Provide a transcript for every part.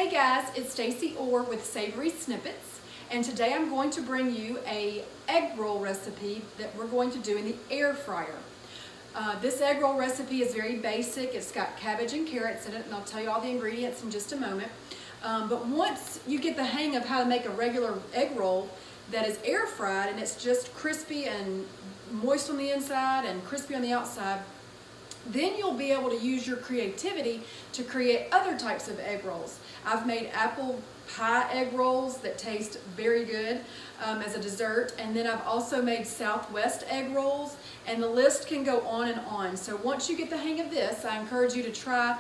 Hey guys, it's Stacy Orr with Savory Snippets, and today I'm going to bring you a egg roll recipe that we're going to do in the air fryer. This egg roll recipe is very basic. It's got cabbage and carrots in it, and I'll tell you all the ingredients in just a moment. But once you get the hang of how to make a regular egg roll that is air fried and it's just crispy and moist on the inside and crispy on the outside, then you'll be able to use your creativity to create other types of egg rolls. I've made apple pie egg rolls that taste very good as a dessert, and then I've also made Southwest egg rolls, and the list can go on and on. So once you get the hang of this, I encourage you to try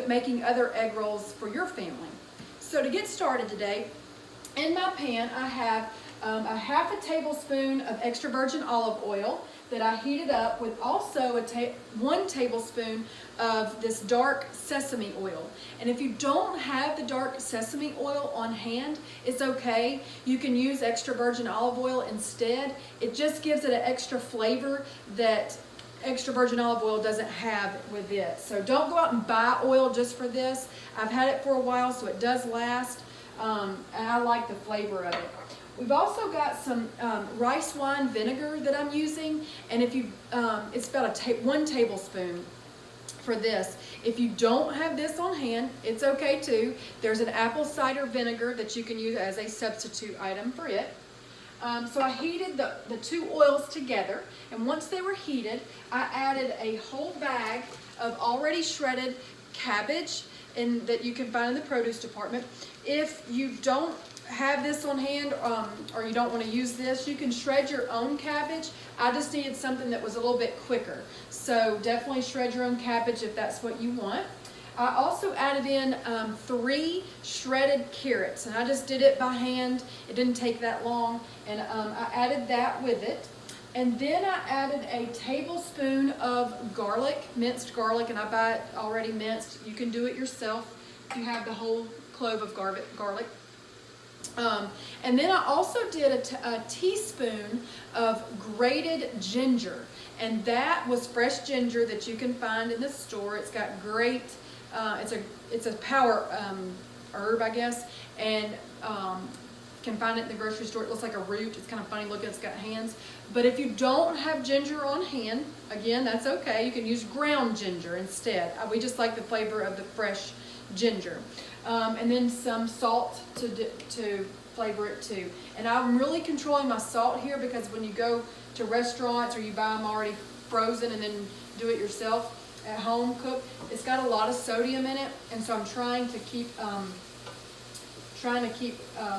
making other egg rolls for your family. So to get started today, in my pan I have a half a tablespoon of extra virgin olive oil that I heated up with also 1 tablespoon of this dark sesame oil. And if you don't have the dark sesame oil on hand, it's okay. You can use extra virgin olive oil instead. It just gives it an extra flavor that extra virgin olive oil doesn't have with it. So don't go out and buy oil just for this. I've had it for a while, so it does last, and I like the flavor of it. We've also got some rice wine vinegar that I'm using, and if you, it's about 1 tablespoon for this. If you don't have this on hand, it's okay too. There's an apple cider vinegar that you can use as a substitute item for it. So I heated the 2 oils together, and once they were heated, I added a whole bag of already shredded cabbage that you can find in the produce department. If you don't have this on hand or you don't want to use this, you can shred your own cabbage. I just needed something that was a little bit quicker. So definitely shred your own cabbage if that's what you want. I also added in 3 shredded carrots, and I just did it by hand. It didn't take that long, and I added that with it. And then I added a tablespoon of garlic, minced garlic, and I buy it already minced. You can do it yourself if you have the whole clove of garlic. And then I also did a teaspoon of grated ginger, and that was fresh ginger that you can find in the store. It's got great, it's a power herb, I guess, and can find it in the grocery store. It looks like a root. It's kind of funny looking. It's got hands. But if you don't have ginger on hand, again, that's okay. You can use ground ginger instead. We just like the flavor of the fresh ginger. And then some salt to flavor it too. And I'm really controlling my salt here because when you go to restaurants or you buy them already frozen and then do it yourself at home cook, it's got a lot of sodium in it, and so I'm trying to keep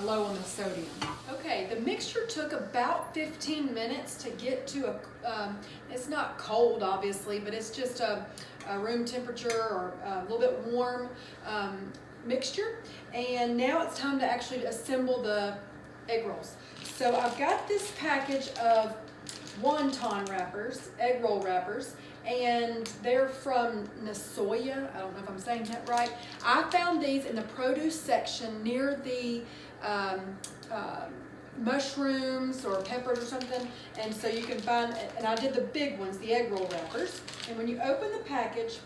low on the sodium. Okay, the mixture took about 15 minutes to get to it's not cold obviously, but it's just a room temperature or a little bit warm mixture. And now it's time to actually assemble the egg rolls. So I've got this package of wonton wrappers, egg roll wrappers, and they're from Nasoya. I don't know if I'm saying that right. I found these in the produce section near the mushrooms or peppers or something, and so you can find, and I did the big ones, the egg roll wrappers. And when you open the package,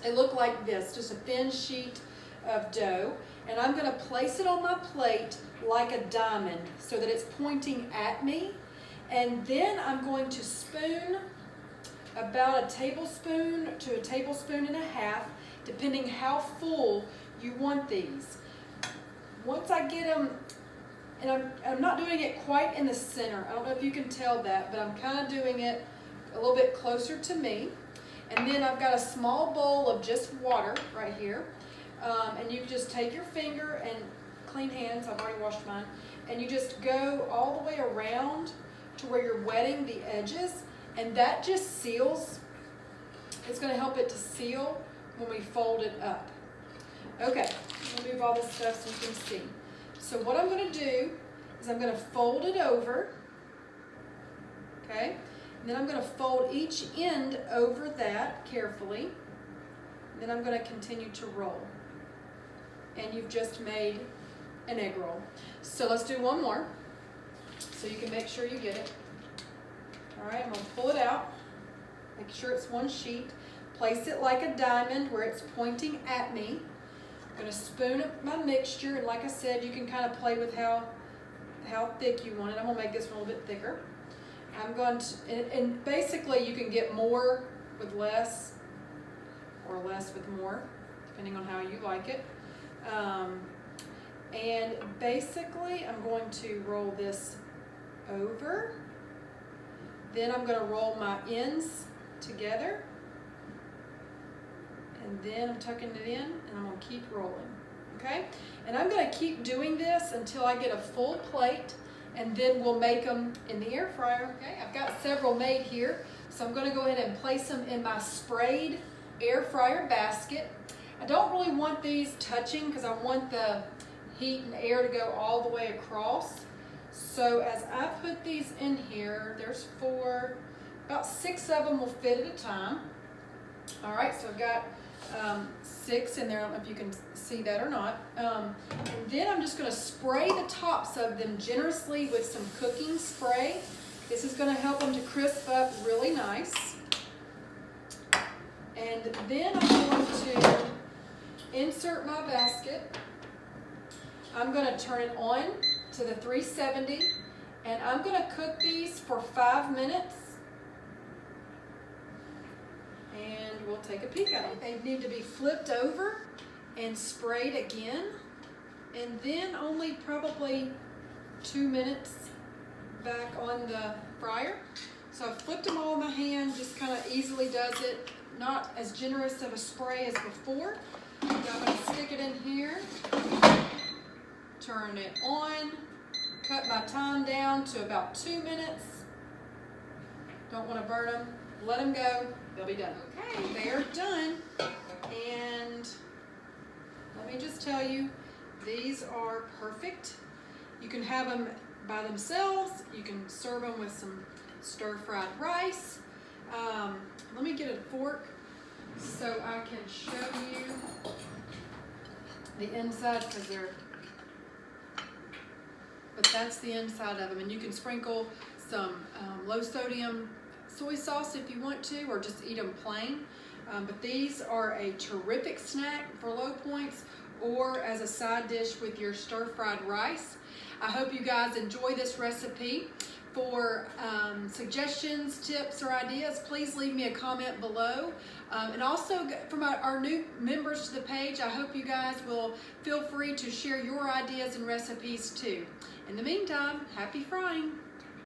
they look like this, just a thin sheet of dough, and I'm going to place it on my plate like a diamond so that it's pointing at me, and then I'm going to spoon about a tablespoon to a tablespoon and a half, depending how full you want these. Once I get them, and I'm not doing it quite in the center, I don't know if you can tell that, but I'm kind of doing it a little bit closer to me. And then I've got a small bowl of just water right here. And you just take your finger and clean hands, I've already washed mine, and you just go all the way around to where you're wetting the edges, and that just seals. It's going to help it to seal when we fold it up. Okay, I'm going to move all this stuff so you can see. So what I'm going to do is I'm going to fold it over, okay, and then I'm going to fold each end over that carefully, and then I'm going to continue to roll. And you've just made an egg roll. So let's do one more so you can make sure you get it. All right, I'm going to pull it out, make sure it's one sheet, place it like a diamond where it's pointing at me, I'm going to spoon up my mixture, and like I said, you can kind of play with how thick you want it. I'm going to make this one a little bit thicker. I'm going to, and basically you can get more with less or less with more, depending on how you like it. And basically I'm going to roll this over. Then I'm going to roll my ends together. And then I'm tucking it in, and I'm going to keep rolling. Okay? And I'm going to keep doing this until I get a full plate, and then we'll make them in the air fryer. Okay, I've got several made here, so I'm going to go ahead and place them in my sprayed air fryer basket. I don't really want these touching because I want the heat and air to go all the way across. So as I put these in here, there's 4, about 6 of them will fit at a time. All right, so I've got 6 in there. I don't know if you can see that or not. And then I'm just going to spray the tops of them generously with some cooking spray. This is going to help them to crisp up really nice. And then I'm going to insert my basket. I'm going to turn it on to the 370, and I'm going to cook these for 5 minutes. And we'll take a peek at them. They need to be flipped over and sprayed again, and then only probably 2 minutes back on the fryer. So I've flipped them all in my hand, just kind of easily does it. Not as generous of a spray as before. Now I'm going to stick it in here, turn it on, cut my time down to about 2 minutes. Don't want to burn them. Let them go. They'll be done. Okay, they're done. And let me just tell you, these are perfect. You can have them by themselves. You can serve them with some stir-fried rice. Let me get a fork so I can show you the inside, but that's the inside of them. And you can sprinkle some low sodium soy sauce if you want to, or just eat them plain. But these are a terrific snack for low points or as a side dish with your stir-fried rice. I hope you guys enjoy this recipe. For suggestions, tips, or ideas, please leave me a comment below. And also from our new members to the page, I hope you guys will feel free to share your ideas and recipes too. In the meantime, happy frying!